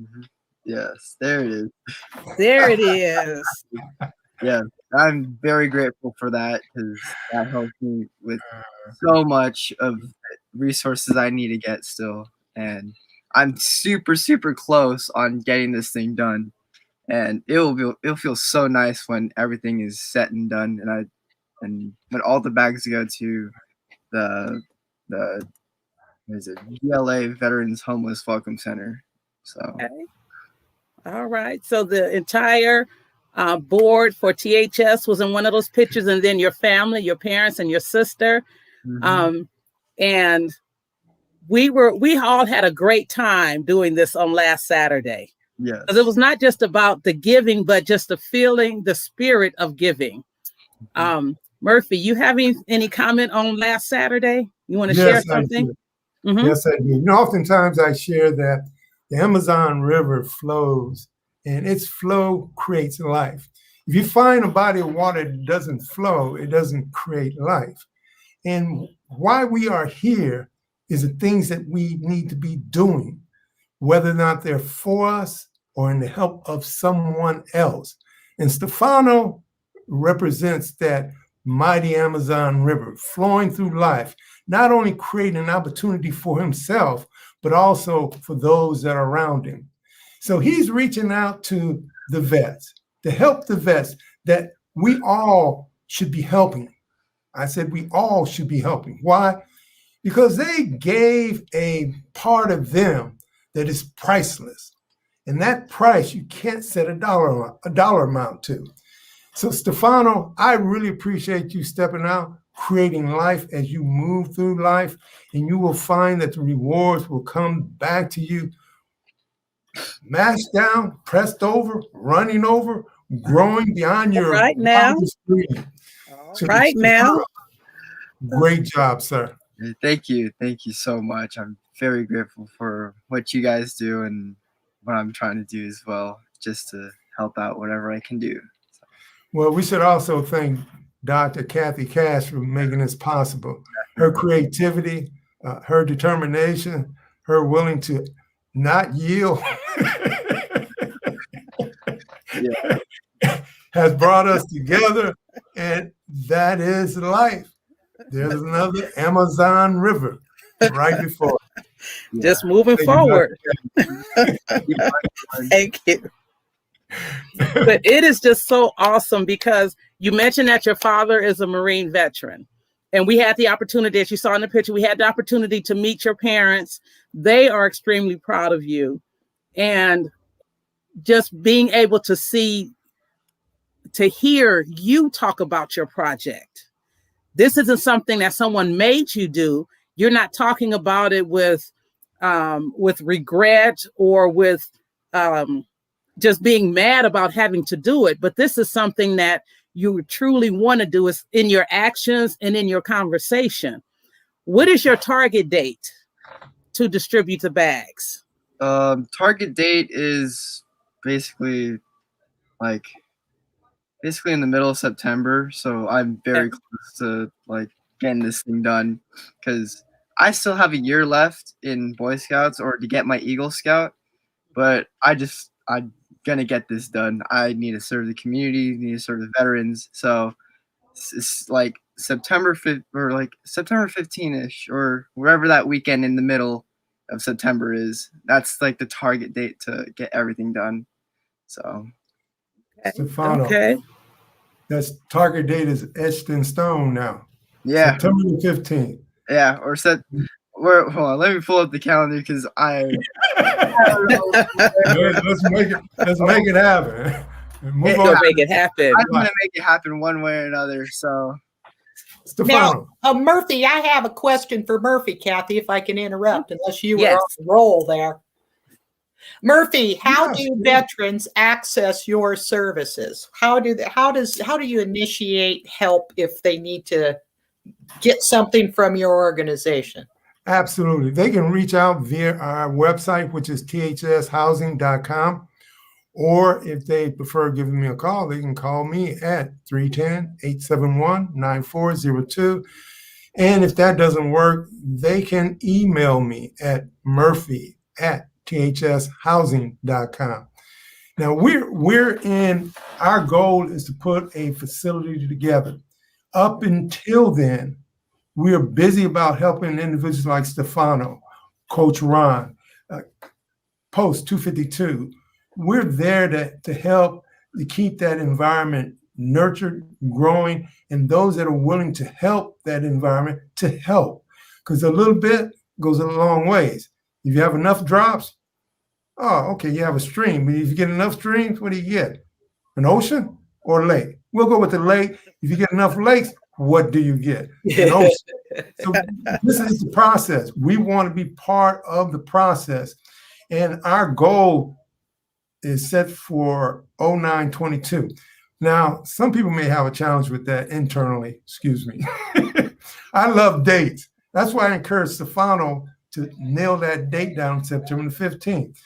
Mm-hmm. Yes, there it is. There it is. Yeah, I'm very grateful for that, because that helped me with so much of resources I need to get still. And I'm super, super close on getting this thing done. And it'll feel so nice when everything is set and done, and when all the bags go to the what is it, GLA Veterans Homeless Welcome Center. So okay. All right. So the entire board for THS was in one of those pictures, and then your family, your parents, and your sister. mm-hmm. And we all had a great time doing this on last Saturday. Yes. Because it was not just about the giving, but just the feeling, the spirit of giving. Mm-hmm. Murphy, you have any comment on last Saturday? You want to share something? Mm-hmm. Yes, I do. You know, oftentimes I share that the Amazon River flows, and its flow creates life. If you find a body of water that doesn't flow, it doesn't create life. And why we are here is the things that we need to be doing, whether or not they're for us or in the help of someone else. And Stefano represents that mighty Amazon River flowing through life, not only creating an opportunity for himself, but also for those that are around him. So he's reaching out to the vets, to help the vets that we all should be helping. I said we all should be helping. Why? Because they gave a part of them that is priceless. And that price you can't set a dollar amount to. So Stefano, I really appreciate you stepping out, creating life as you move through life, and you will find that the rewards will come back to you, mashed down, pressed over, running over, growing beyond your right now. So right now. Great job, sir. Thank you so much. I'm very grateful for what you guys do and what I'm trying to do as well, just to help out whatever I can do. So. Well, we should also thank Dr. Kathy Cash for making this possible. Her creativity, her determination, her willing to not yield has brought us together, and that is life. There's another Amazon River right before. Just moving forward. Thank you. But it is just so awesome, because you mentioned that your father is a Marine veteran. And we had the opportunity, as you saw in the picture, we had the opportunity to meet your parents. They are extremely proud of you. And just being able to hear you talk about your project. This isn't something that someone made you do. You're not talking about it with regret or with just being mad about having to do it. But this is something that you truly want to do, is in your actions and in your conversation. What is your target date to distribute the bags? Target date is basically in the middle of September. So I'm very close to getting this thing done, because I still have a year left in Boy Scouts or to get my Eagle Scout, but I'm gonna get this done. I need to serve the community, need to serve the veterans. So it's like September 5th or September 15ish or wherever that weekend in the middle of September is. That's like the target date to get everything done. So, Stefano, that's target date is etched in stone now. Yeah, September the 15th. Yeah, or hold on, let me pull up the calendar because let's make it happen. Move on. Make it happen. I'm gonna make it happen one way or another. So, Stefano. Now, Murphy, I have a question for Murphy, Kathy, if I can interrupt, unless you were on the roll there. Murphy, how do veterans access your services? How do you initiate help if they need to get something from your organization? Absolutely. They can reach out via our website, which is thshousing.com. Or if they prefer giving me a call, they can call me at 310-871-9402. And if that doesn't work, they can email me at murphy@thshousing.com. Now our goal is to put a facility together. Up until then, we are busy about helping individuals like Stefano, Coach Ron, Post 252. We're there to help to keep that environment nurtured, growing, and those that are willing to help that environment to help. Because a little bit goes a long ways. If you have enough drops, okay, you have a stream. But if you get enough streams, what do you get? An ocean or a lake? We'll go with the lake. If you get enough lakes, what do you get? An ocean. So this is the process. We want to be part of the process. And our goal is set for 09/22. Now, some people may have a challenge with that internally. Excuse me. I love dates. That's why I encourage Stefano to nail that date down September the 15th.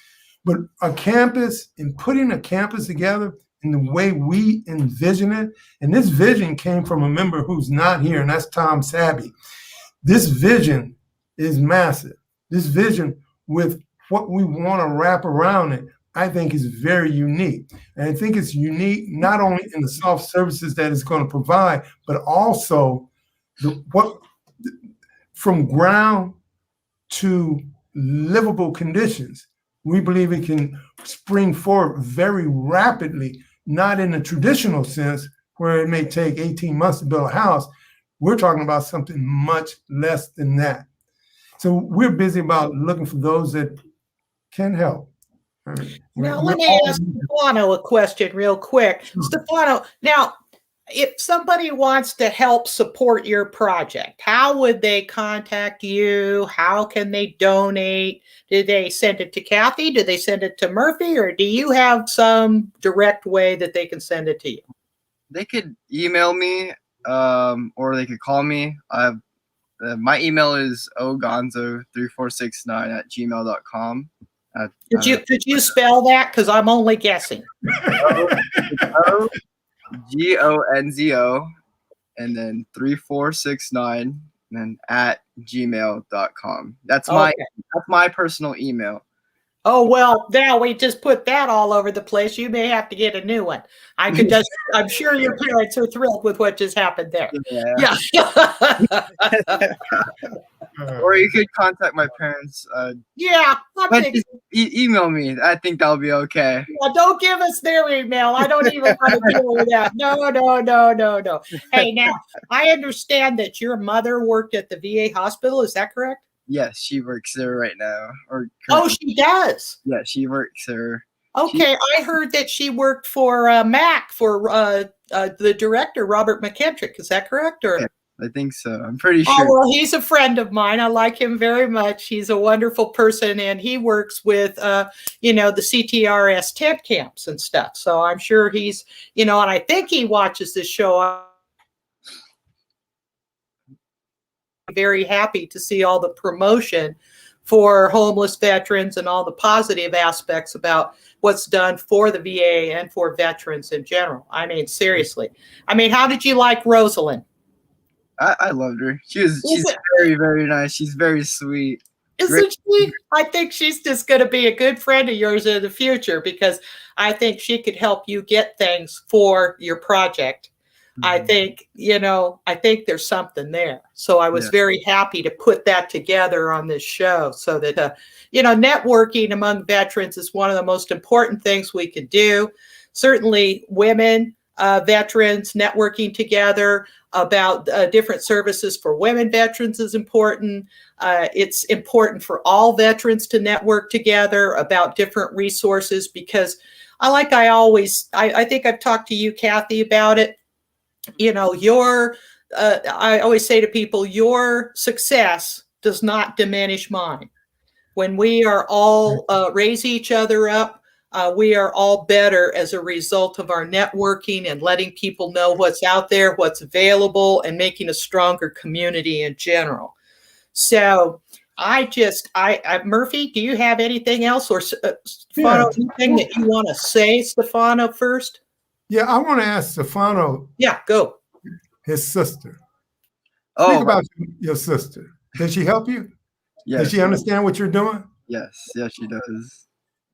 But a campus, and putting a campus together in the way we envision it, and this vision came from a member who's not here, and that's Tom Sabby. This vision is massive. This vision with what we want to wrap around it, I think is very unique. And I think it's unique not only in the soft services that it's going to provide, but also from ground to livable conditions. We believe it can spring forward very rapidly, not in the traditional sense where it may take 18 months to build a house. We're talking about something much less than that. So we're busy about looking for those that can help. Now, let me ask Stefano a question real quick. Sure. Stefano, now, if somebody wants to help support your project, how would they contact you? How can they donate? Do they send it to Kathy? Do they send it to Murphy? Or do you have some direct way that they can send it to you? They could email me or they could call me. My email is ogonzo3469@gmail.com. Could you spell that? Because I'm only guessing. Gonzo and then 3469 and then @gmail.com. That's my personal email. Oh, well, now we just put that all over the place. You may have to get a new one. I'm sure your parents are thrilled with what just happened there. Yeah. Or you could contact my parents. Email me. I think that'll be okay. Well, don't give us their email. I don't even want to deal with that. No. Hey, now, I understand that your mother worked at the VA hospital. Is that correct? Yes, she works there right now. She does? Yeah, she works there. Okay, I heard that she worked for Mac, for the director, Robert McKendrick. Is that correct? Or? Yeah, I think so. I'm pretty sure. Oh, well, he's a friend of mine. I like him very much. He's a wonderful person, and he works with, the CTRS tent camps and stuff. So I'm sure he's, and I think he watches this show. Very happy to see all the promotion for homeless veterans and all the positive aspects about what's done for the VA and for veterans in general. I mean, seriously. I mean, how did you like Rosalind? I loved her. She's very, very nice. She's very sweet. Isn't she? I think she's just going to be a good friend of yours in the future because I think she could help you get things for your project. I think, I think there's something there. So I was very happy to put that together on this show so that, networking among veterans is one of the most important things we could do. Certainly women, veterans networking together about different services for women veterans is important. It's important for all veterans to network together about different resources because I think I've talked to you, Kathy, about it. I always say to people, your success does not diminish mine. When we are all raise each other up, we are all better as a result of our networking and letting people know what's out there, what's available, and making a stronger community in general. So Murphy, do you have anything else, or Stefano, anything that you want to say, Stefano, first? Yeah, I want to ask Stefano. Yeah, go. His sister. Oh, Think about your sister. Did she help you? Yes. Does she understand what you're doing? Yes, she does.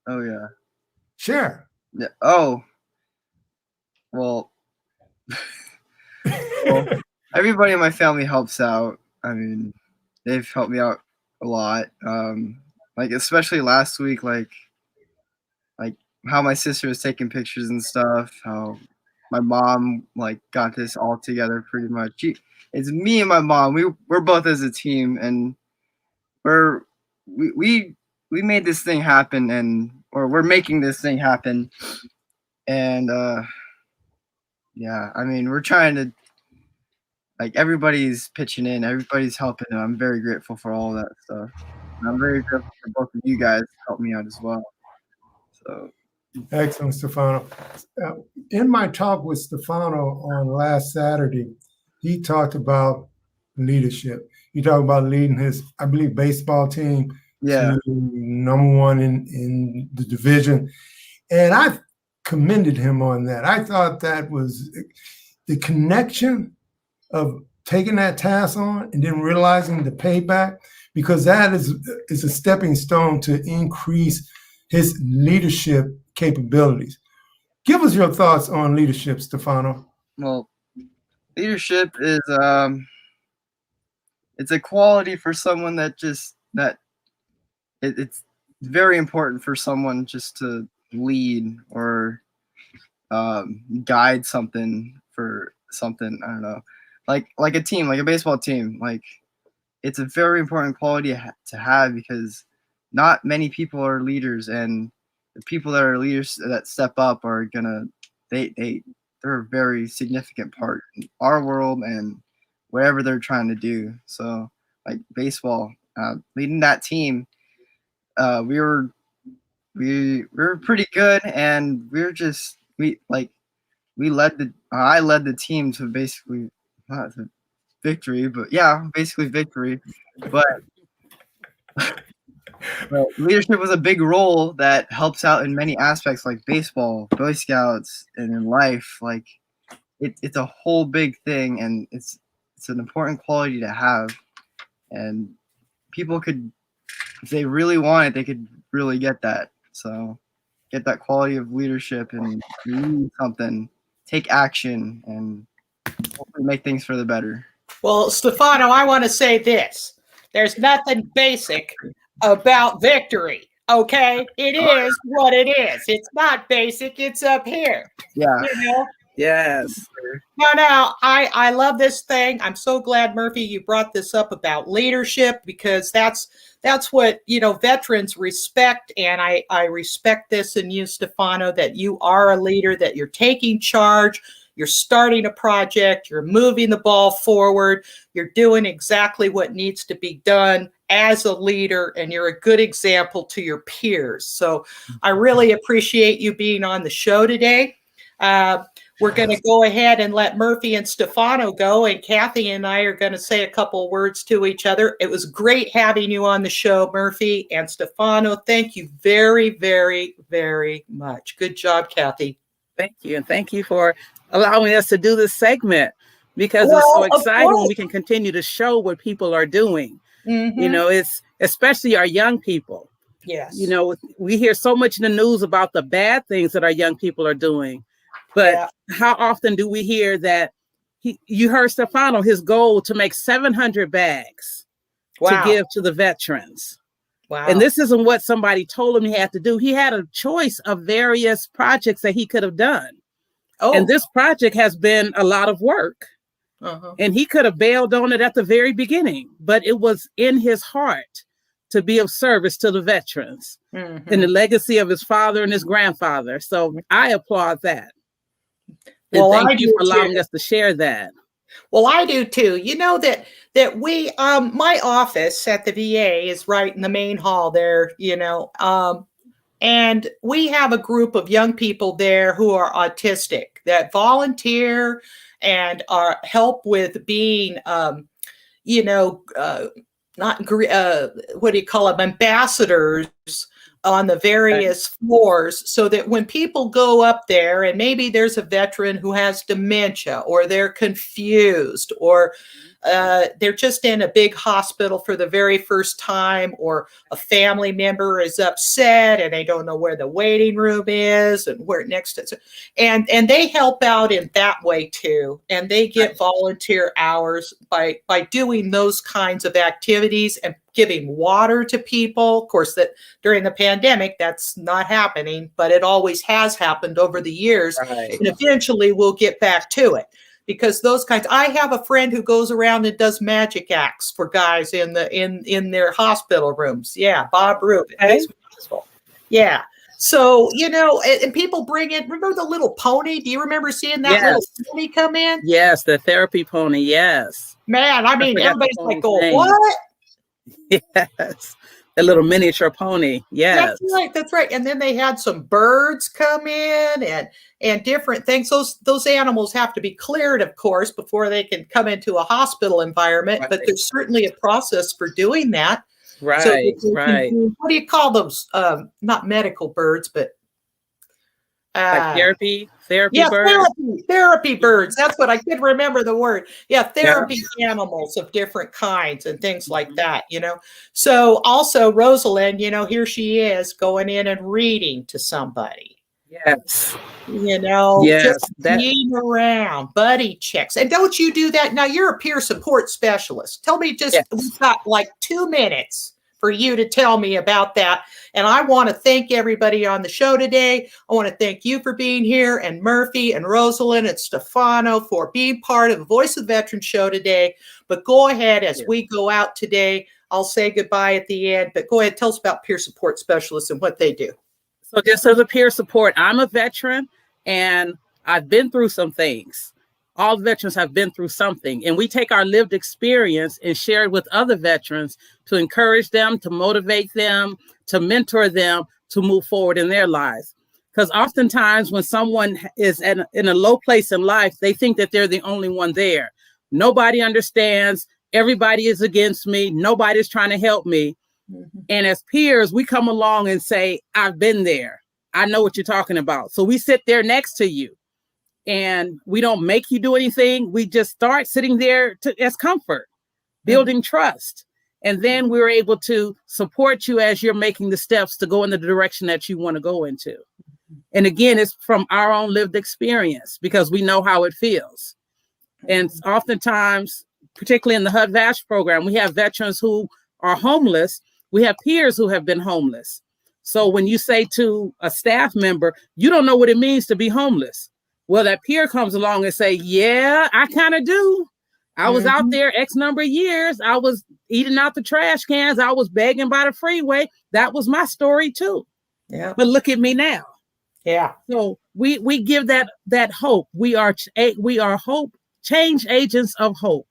Oh yeah. Share. Yeah. Oh. Well, everybody in my family helps out. I mean, they've helped me out a lot. Like especially last week, like how my sister was taking pictures and stuff, how my mom got this all together pretty much. It's me and my mom. We're both as a team, and we made this thing happen, or we're making this thing happen. And yeah, I mean, we're trying to everybody's pitching in, everybody's helping, and I'm very grateful for all that stuff. And I'm very grateful for both of you guys to help me out as well. So excellent, Stefano. In my talk with Stefano on last Saturday, he talked about leadership. He talked about leading his, I believe, baseball team to number one in the division. And I commended him on that. I thought that was the connection of taking that task on and then realizing the payback, because that is a stepping stone to increase his leadership capabilities. Give us your thoughts on leadership, Stefano. Well, leadership is it's a quality for someone it's very important for someone just to lead or guide something for something. I don't know, like a team, like a baseball team. It's a very important quality to have, because not many people are leaders, and the people that are leaders that step up are gonna they're a very significant part in our world and whatever they're trying to do. So like baseball, leading that team, we were pretty good, and I led the team to basically not to victory, but yeah, basically victory. But leadership was a big role that helps out in many aspects, like baseball, Boy Scouts, and in life. It's a whole big thing, and it's an important quality to have. And people could, if they really want it, they could really get that. So get that quality of leadership and lead something, take action, and hopefully make things for the better. Well, Stefano, I want to say this. There's nothing basic about victory, okay? It is what it is. It's not basic. It's up here. Yeah. Yes. No, I love this thing. I'm so glad, Murphy, you brought this up about leadership, because that's what, veterans respect. And I respect this in you, Stefano, that you are a leader, that you're taking charge. You're starting a project, you're moving the ball forward, you're doing exactly what needs to be done as a leader, and you're a good example to your peers. So I really appreciate you being on the show today. We're going to go ahead and let Murphy and Stefano go, and Kathy and I are going to say a couple words to each other. It was great having you on the show, Murphy and Stefano. Thank you very, very, very much. Good job, Kathy. Thank you. And thank you for allowing us to do this segment, because it's so exciting when we can continue to show what people are doing. Mm-hmm. It's especially our young people. Yes. We hear so much in the news about the bad things that our young people are doing, but how often do we hear that you heard Stefano, his goal to make 700 bags to give to the veterans. Wow. And this isn't what somebody told him he had to do. He had a choice of various projects that he could have done. Oh. And this project has been a lot of work. And he could have bailed on it at the very beginning, but it was in his heart to be of service to the veterans and the legacy of his father and his grandfather. So I applaud that. Well, and thank you for allowing us to share that. Well, I do too. You know that we, my office at the VA is right in the main hall there, you know, and we have a group of young people there who are autistic that volunteer and help with being, you know, what do you call them, ambassadors on the various floors, so that when people go up there and maybe there's a veteran who has dementia, or they're confused, or they're just in a big hospital for the very first time, or a family member is upset and they don't know where the waiting room is and where next is, and they help out in that way too, and they get volunteer hours by doing those kinds of activities and giving water to people. Of course, that during the pandemic, that's not happening, but it always has happened over the years. And eventually we'll get back to it, because those kinds, I have a friend who goes around and does magic acts for guys in their hospital rooms. Yeah. Bob Rubin. Yeah. So, you know, and people bring in, remember the little pony? Do you remember seeing that little pony come in? Yes. The therapy pony. Yes. Man, I mean, everybody's like, going, what? Yes, a little miniature pony. Yes, that's right. And then they had some birds come in and different things. Those animals have to be cleared, of course, before they can come into a hospital environment. But there's certainly a process for doing that. Right, so right. What do you call those? Not medical birds, but like therapy birds. Therapy birds. That's what I could remember the word. Yeah, therapy animals of different kinds and things like that, you know. So also Rosalind, you know, here she is going in and reading to somebody. Yes. You know, just being around, buddy checks. And don't you do that? Now you're a peer support specialist. Tell me we've got like 2 minutes for you to tell me about that. And I want to thank everybody on the show today. I want to thank you for being here, and Murphy and Rosalind and Stefano for being part of the Voice of the Veteran show today. But go ahead, as we go out today, I'll say goodbye at the end, but go ahead, tell us about peer support specialists and what they do. So just as a peer support, I'm a veteran and I've been through some things. All veterans have been through something, and we take our lived experience and share it with other veterans to encourage them, to motivate them, to mentor them, to move forward in their lives. Because oftentimes when someone is in a low place in life, they think that they're the only one there. Nobody understands. Everybody is against me. Nobody's trying to help me. And as peers, we come along and say, I've been there. I know what you're talking about. So we sit there next to you. And we don't make you do anything. We just start sitting there as comfort, building trust. And then we're able to support you as you're making the steps to go in the direction that you want to go into. And again, it's from our own lived experience, because we know how it feels. And oftentimes, particularly in the HUD-VASH program, we have veterans who are homeless. We have peers who have been homeless. So when you say to a staff member, you don't know what it means to be homeless. Well, that peer comes along and say, yeah, I kind of do. I was out there X number of years. I was eating out the trash cans. I was begging by the freeway. That was my story too. Yeah. But look at me now. Yeah. So we give that hope. We are hope, change agents of hope.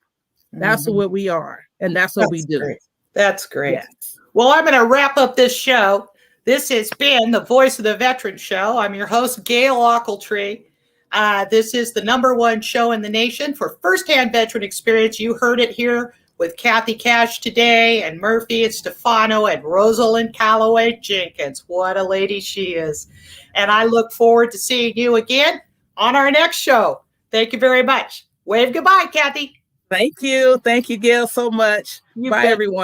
That's what we are. And that's what we do. Great. That's great. Yes. Well, I'm going to wrap up this show. This has been the Voice of the Veteran show. I'm your host, Gail Ochiltree. This is the #1 show in the nation for firsthand veteran experience. You heard it here with Kathy Cash today, and Murphy and Stefano and Rosalind Calloway Jenkins. What a lady she is. And I look forward to seeing you again on our next show. Thank you very much. Wave goodbye, Kathy. Thank you. Thank you, Gail, so much. Bye, everyone.